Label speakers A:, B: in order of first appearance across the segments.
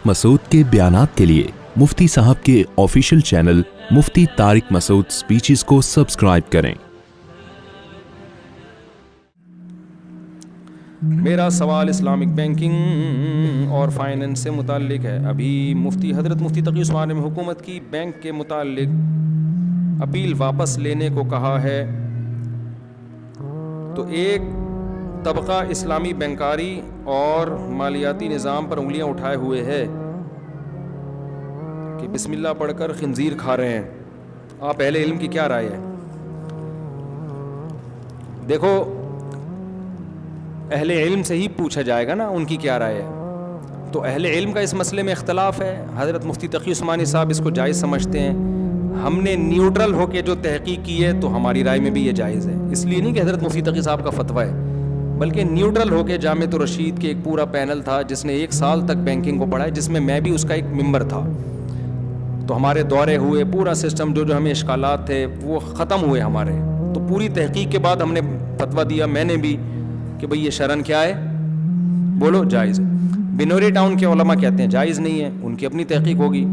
A: مسعود کے بیانات کے لیے مفتی صاحب کے آفیشیل چینل مفتی طارق مسعود سپیچز کو سبسکرائب کریں۔
B: میرا سوال اسلامک بینکنگ اور فائننس سے متعلق ہے۔ ابھی حضرت مفتی تقی عثمان نے حکومت کی بینک کے متعلق اپیل واپس لینے کو کہا ہے، تو ایک طبقہ اسلامی بینکاری اور مالیاتی نظام پر انگلیاں اٹھائے ہوئے ہے کہ بسم اللہ پڑھ کر خنزیر کھا رہے ہیں۔ آپ اہل علم کی کیا رائے ہے؟ دیکھو، اہل علم سے ہی پوچھا جائے گا نا ان کی کیا رائے ہے۔ تو اہل علم کا اس مسئلے میں اختلاف ہے۔ حضرت مفتی تقی عثمانی صاحب اس کو جائز سمجھتے ہیں۔ ہم نے نیوٹرل ہو کے جو تحقیق کی ہے تو ہماری رائے میں بھی یہ جائز ہے۔ اس لیے نہیں کہ حضرت مفتی تقی صاحب کا فتویٰ ہے، بلکہ نیوٹرل ہو کے جامعۃ الرشید کے ایک پورا پینل تھا جس نے 1 سال تک بینکنگ کو پڑھا ہے، جس میں میں بھی اس کا ایک ممبر تھا۔ تو ہمارے دورے ہوئے، پورا سسٹم جو ہمیں اشکالات تھے وہ ختم ہوئے ہمارے۔ تو پوری تحقیق کے بعد ہم نے فتویٰ دیا، میں نے بھی، کہ بھئی یہ شرعن کیا ہے؟ بولو جائز ہے۔ بنوری ٹاؤن کے علماء کہتے ہیں جائز نہیں ہے، ان کی اپنی تحقیق ہوگی۔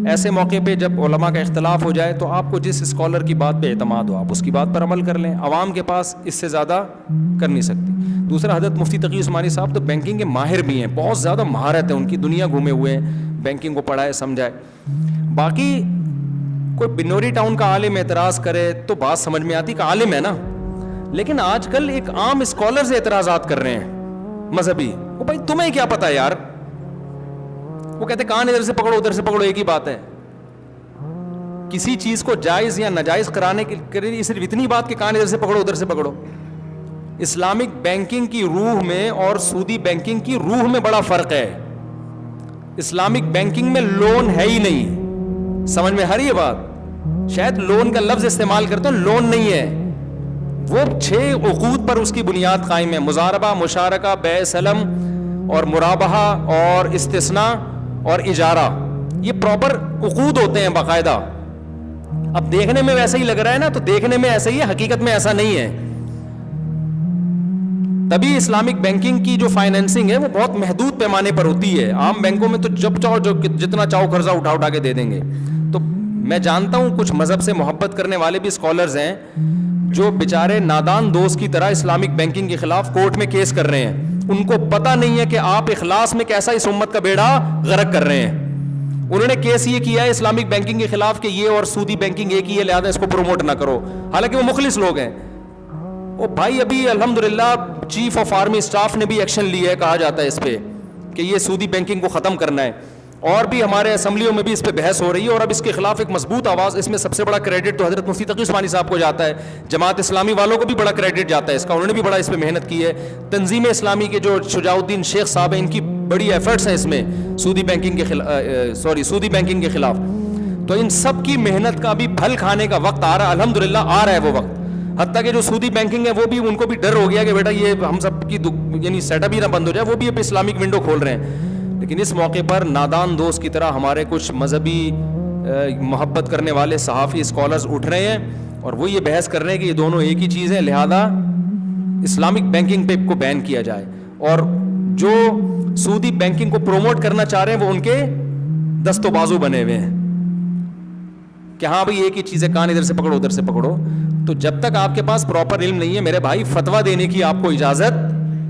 B: ایسے موقع پہ جب علماء کا اختلاف ہو جائے تو آپ کو جس اسکالر کی بات پہ اعتماد ہو آپ اس کی بات پر عمل کر لیں۔ عوام کے پاس اس سے زیادہ کر نہیں سکتی۔ دوسرا، حضرت مفتی تقی عثمانی صاحب تو بینکنگ کے ماہر بھی ہیں، بہت زیادہ مہارت ہے ان کی، دنیا گھومے ہوئے ہیں، بینکنگ کو پڑھائے سمجھائے۔ باقی کوئی بنوری ٹاؤن کا عالم اعتراض کرے تو بات سمجھ میں آتی کہ عالم ہے نا، لیکن آج کل ایک عام اسکالر سے اعتراضات کر رہے ہیں مذہبی، وہ بھائی تمہیں کیا پتا یار؟ وہ کہتے کان ادھر سے پکڑو ادھر سے پکڑو، ایک ہی بات ہے۔ کسی چیز کو جائز یا ناجائز کرانے کے لیے صرف اتنی بات کہ کان ادھر سے پکڑو ادھر سے پکڑو۔ اسلامک بینکنگ کی روح میں اور سودی بینکنگ کی روح میں بڑا فرق ہے۔ اسلامک بینکنگ میں لون ہے ہی نہیں، سمجھ میں ہر یہ بات؟ شاید لون کا لفظ استعمال کرتے ہیں، لون نہیں ہے، وہ 6 عقود پر اس کی بنیاد قائم ہے: مضاربہ، مشارکہ، بیع سلم اور مرابحہ اور استثناء اور اجارہ۔ یہ پراپر عقود ہوتے ہیں باقاعدہ۔ اب دیکھنے میں ویسا ہی لگ رہا ہے نا، تو دیکھنے میں ایسا ہی ہے، حقیقت میں ایسا نہیں ہے۔ تبھی اسلامک بینکنگ کی جو فائنینسنگ ہے وہ بہت محدود پیمانے پر ہوتی ہے۔ عام بینکوں میں تو جب چاہو جتنا چاہو قرضہ اٹھا کے دے دیں گے۔ تو میں جانتا ہوں کچھ مذہب سے محبت کرنے والے بھی اسکالرز ہیں جو بیچارے نادان دوست کی طرح اسلامک بینکنگ کے خلاف کورٹ میں کیس کر رہے ہیں۔ ان کو پتہ نہیں ہے کہ آپ اخلاص میں کیسا اس امت کا بیڑا غرق کر رہے ہیں۔ انہوں نے کیس یہ کیا ہے اسلامک بینکنگ کے خلاف کہ یہ اور سودی بینکنگ ایک ہی ہے، لہذا اس کو پروموٹ نہ کرو، حالانکہ وہ مخلص لوگ ہیں۔ او بھائی، ابھی الحمدللہ چیف آف آرمی اسٹاف نے بھی ایکشن لیا ہے، کہا جاتا ہے اس پہ کہ یہ سودی بینکنگ کو ختم کرنا ہے، اور بھی ہمارے اسمبلیوں میں بھی اس پہ بحث ہو رہی ہے، اور اب اس کے خلاف ایک مضبوط آواز۔ اس میں سب سے بڑا کریڈٹ تو حضرت مفتی تقی عثمانی صاحب کو جاتا ہے، جماعت اسلامی والوں کو بھی بڑا کریڈٹ جاتا ہے اس کا، انہوں نے بھی بڑا اس پہ محنت کی ہے۔ تنظیم اسلامی کے جو شجاع الدین شیخ صاحب ہیں، ان کی بڑی ایفرٹس ہیں اس میں سودی بینکنگ کے خلاف۔ تو ان سب کی محنت کا بھی پھل کھانے کا وقت آ رہا ہے، الحمدللہ آ رہا ہے وہ وقت۔ حتیٰ کہ جو سودی بینکنگ ہے وہ بھی، ان کو بھی ڈر ہو گیا کہ بیٹا یہ ہم سب کی یعنی سیٹ اپ ہی نہ بند ہو جائے، وہ بھی اب اسلامک ونڈو کھول رہے ہیں۔ لیکن اس موقع پر نادان دوست کی طرح ہمارے کچھ مذہبی محبت کرنے والے صحافی اسکالرز اٹھ رہے ہیں، اور وہ یہ بحث کر رہے ہیں کہ یہ دونوں ایک ہی چیز ہے، لہذا اسلامک بینکنگ پہ کو بین کیا جائے۔ اور جو سودی بینکنگ کو پروموٹ کرنا چاہ رہے ہیں وہ ان کے دست و بازو بنے ہوئے ہیں کہ ہاں بھائی ایک ہی چیز ہے، کان ادھر سے پکڑو ادھر سے پکڑو۔ تو جب تک آپ کے پاس پراپر علم نہیں ہے میرے بھائی، فتویٰ دینے کی آپ کو اجازت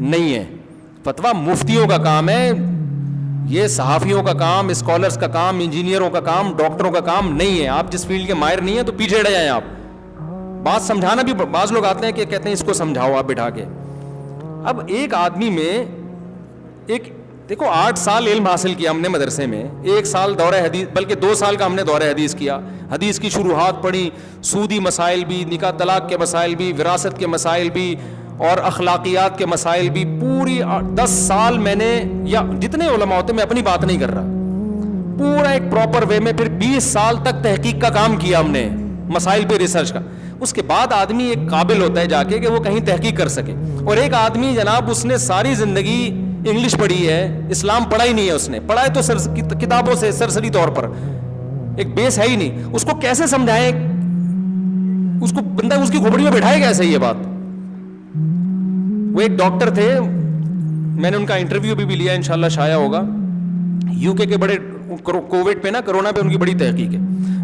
B: نہیں ہے۔ فتویٰ مفتیوں کا کام ہے، یہ صحافیوں کا کام، اسکالرز کا کام، انجینئروں کا کام، ڈاکٹروں کا کام نہیں ہے۔ آپ جس فیلڈ کے ماہر نہیں ہیں تو پیچھے ہٹ جائیں۔ آپ بات سمجھانا بھی، بعض لوگ آتے ہیں کہ کہتے ہیں اس کو سمجھاؤ آپ بٹھا کے۔ اب ایک آدمی میں دیکھو 8 سال علم حاصل کیا ہم نے مدرسے میں، 1 سال دورہ حدیث، بلکہ 2 سال کا ہم نے دورہ حدیث کیا، حدیث کی شروحات پڑھی، سودی مسائل بھی، نکاح طلاق کے مسائل بھی، وراثت کے مسائل بھی، اور اخلاقیات کے مسائل بھی۔ پوری 10 سال میں نے، یا جتنے علماء ہوتے، میں اپنی بات نہیں کر رہا، پورا ایک پراپر وے میں، پھر 20 سال تک تحقیق کا کام کیا ہم نے، مسائل پہ ریسرچ کا۔ اس کے بعد آدمی ایک قابل ہوتا ہے جا کے کہ وہ کہیں تحقیق کر سکے۔ اور ایک آدمی جناب اس نے ساری زندگی انگلش پڑھی ہے، اسلام پڑھا ہی نہیں ہے، اس نے پڑھا ہے تو کتابوں سے سرسری طور پر، ایک بیس ہے ہی نہیں، اس کو کیسے سمجھائے؟ اس کو بندہ اس کی کھوپڑی میں بٹھائے کیسے یہ بات؟ وہ ایک ڈاکٹر تھے، میں نے ان کا انٹرویو بھی لیا، انشاءاللہ شائع ہوگا۔ UK کے بڑے کووڈ پہ نا کرونا پہ ان کی بڑی تحقیق ہے.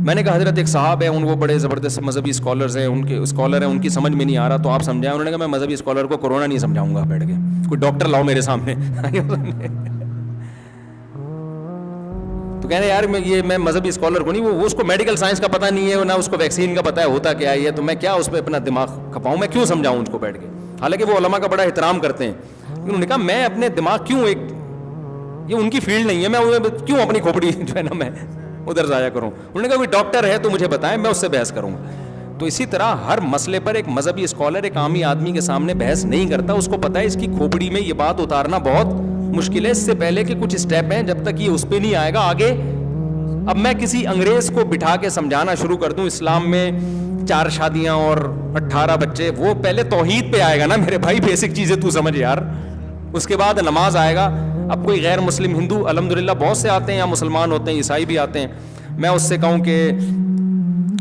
B: میں نے کہا حضرت ایک صاحب ہیں, ان وہ بڑے زبردست مذہبی اسکالرز ہیں, ان کے اسکالر ہیں, ان کی سمجھ میں نہیں آ رہا تو آپ سمجھائیں. انہوں نے کہا میں مذہبی اسکالر کو کرونا نہیں سمجھاؤں گا بیٹھ کے, کوئی ڈاکٹر لاؤ میرے سامنے. تو کہہ رہے یار میں مذہبی اسکالر کو نہیں, وہ اس کو میڈیکل سائنس کا پتہ نہیں ہے, نہ اس کو ویکسین کا پتہ ہے ہوتا کیا ہے, تو میں کیا اس پہ اپنا دماغ کھپاؤں, میں کیوں سمجھاؤں اس کو بیٹھ کے. حالانکہ وہ علماء کا بڑا احترام کرتے ہیں. انہوں نے کہا میں اپنے دماغ کیوں, ایک یہ ان کی فیلڈ نہیں ہے, میں کیوں اپنی کھوپڑی جو ہے نا میں ادھر ضائع کروں. انہوں نے کہا کوئی ڈاکٹر ہے تو مجھے بتائیں, میں اس سے بحث کروں گا. تو اسی طرح ہر مسئلے پر ایک مذہبی اسکالر ایک عامی آدمی کے سامنے بحث نہیں کرتا, اس کو پتہ ہے اس کی کھوپڑی میں یہ بات اتارنا بہت مشکل ہے. اس سے پہلے کہ کچھ اسٹیپ ہیں, جب تک یہ اس پہ نہیں آئے گا آگے. اب میں کسی انگریز کو بٹھا کے سمجھانا شروع کر دوں اسلام میں 4 شادیاں اور 18 بچے, وہ پہلے توحید پہ آئے گا نا میرے بھائی, بیسک چیزیں تو سمجھ یار, اس کے بعد نماز آئے گا. اب کوئی غیر مسلم ہندو الحمدللہ بہت سے آتے ہیں, یا مسلمان ہوتے ہیں, عیسائی بھی آتے ہیں, میں اس سے کہوں کہ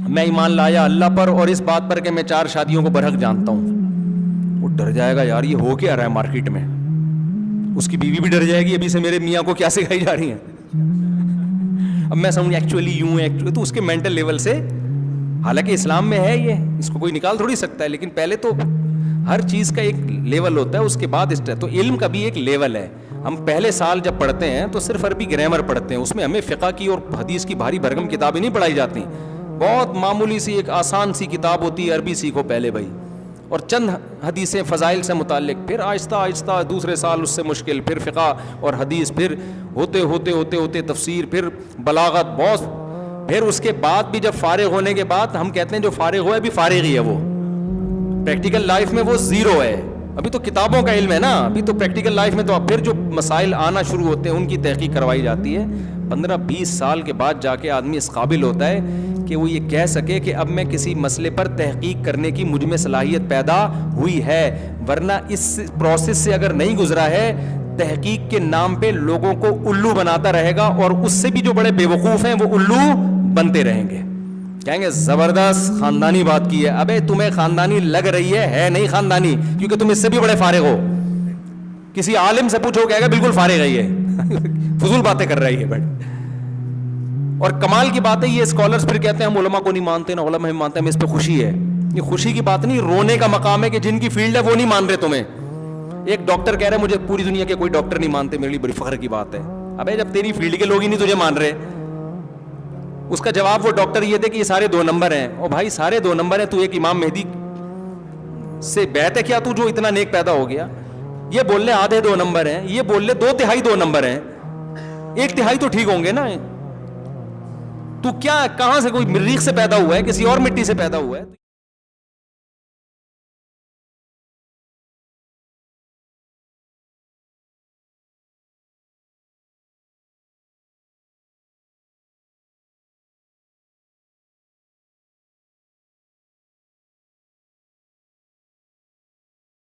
B: میں ایمان لایا اللہ پر اور اس بات پر کہ میں 4 شادیوں کو برحق جانتا ہوں, وہ ڈر جائے گا یار یہ ہو کیا رہا ہے مارکیٹ میں. اس کی بیوی بھی ڈر جائے گی ابھی سے میرے میاں کو کیا سکھائی جا رہی ہیں. اب میں سمجھ ایکچولی یوں ہے, تو اس کے مینٹل لیول سے, حالانکہ اسلام میں ہے یہ, اس کو کوئی نکال تھوڑی سکتا ہے, لیکن پہلے تو ہر چیز کا ایک لیول ہوتا ہے, اس کے بعد تو علم کا بھی ایک لیول ہے. ہم پہلے سال جب پڑھتے ہیں تو صرف عربی گرامر پڑھتے ہیں, اس میں ہمیں فقہ کی اور حدیث کی بھاری بھرکم کتابیں نہیں پڑھائی جاتی. بہت معمولی سی ایک آسان سی کتاب ہوتی ہے, عربی سیکھو پہلے بھائی, اور چند حدیثیں فضائل سے متعلق, پھر آہستہ آہستہ دوسرے سال اس سے مشکل, پھر فقہ اور حدیث, پھر ہوتے ہوتے ہوتے ہوتے تفسیر, پھر بلاغت, بہت. پھر اس کے بعد بھی جب فارغ ہونے کے بعد ہم کہتے ہیں جو فارغ ہوا ہے ابھی فارغ ہی ہے, وہ پریکٹیکل لائف میں وہ زیرو ہے, ابھی تو کتابوں کا علم ہے نا, ابھی تو پریکٹیکل لائف میں تو اب پھر جو مسائل آنا شروع ہوتے ہیں ان کی تحقیق کروائی جاتی ہے. 15-20 سال کے بعد جا کے آدمی اس قابل ہوتا ہے کہ وہ یہ کہہ سکے کہ اب میں کسی مسئلے پر تحقیق کرنے کی مجھ میں صلاحیت پیدا ہوئی ہے, ورنہ اس پروسیس سے اگر نہیں گزرا ہے تحقیق کے نام پہ لوگوں کو الو بناتا رہے گا, اور اس سے بھی جو بڑے بے وقوف ہیں وہ الو بنتے رہیں گے, کہیں گے زبردست خاندانی بات کی ہے. ابے تمہیں خاندانی لگ رہی ہے نہیں خاندانی, کیونکہ تم اس سے بھی بڑے فارغ ہو. کسی عالم سے پوچھو کہے گا بالکل فارغ ہے یہ, فضول باتیں کر رہی ہے بیٹھ. اور کمال کی بات ہے یہ اسکالرز پھر کہتے ہیں ہم علماء کو نہیں مانتے, نہ علماء ہمیں مانتے ہیں, ہمیں اس پہ خوشی ہے. یہ خوشی کی بات نہیں, رونے کا مقام ہے کہ جن کی فیلڈ ہے وہ نہیں مان رہے تمہیں. ایک ڈاکٹر کہہ رہا ہے مجھے پوری دنیا کے کوئی ڈاکٹر نہیں مانتے, میرے لیے بڑی فخر کی بات ہے. ابے جب تیری فیلڈ کے لوگ ہی نہیں تجھے مان رہے. اس کا جواب وہ ڈاکٹر یہ تھے کہ یہ سارے 2 نمبر ہیں. اور بھائی سارے 2 نمبر ہیں, تو ایک امام مہدی سے بیعت ہے کیا تو جو اتنا نیک پیدا ہو گیا؟ یہ بول لے آدھے 2 نمبر ہیں, یہ بول لے 2/3 2 نمبر ہیں, 1/3 تو ٹھیک ہوں گے نا. تو کیا کہاں سے, کوئی مریخ سے پیدا ہوا ہے, کسی اور مٹی سے پیدا ہوا ہے؟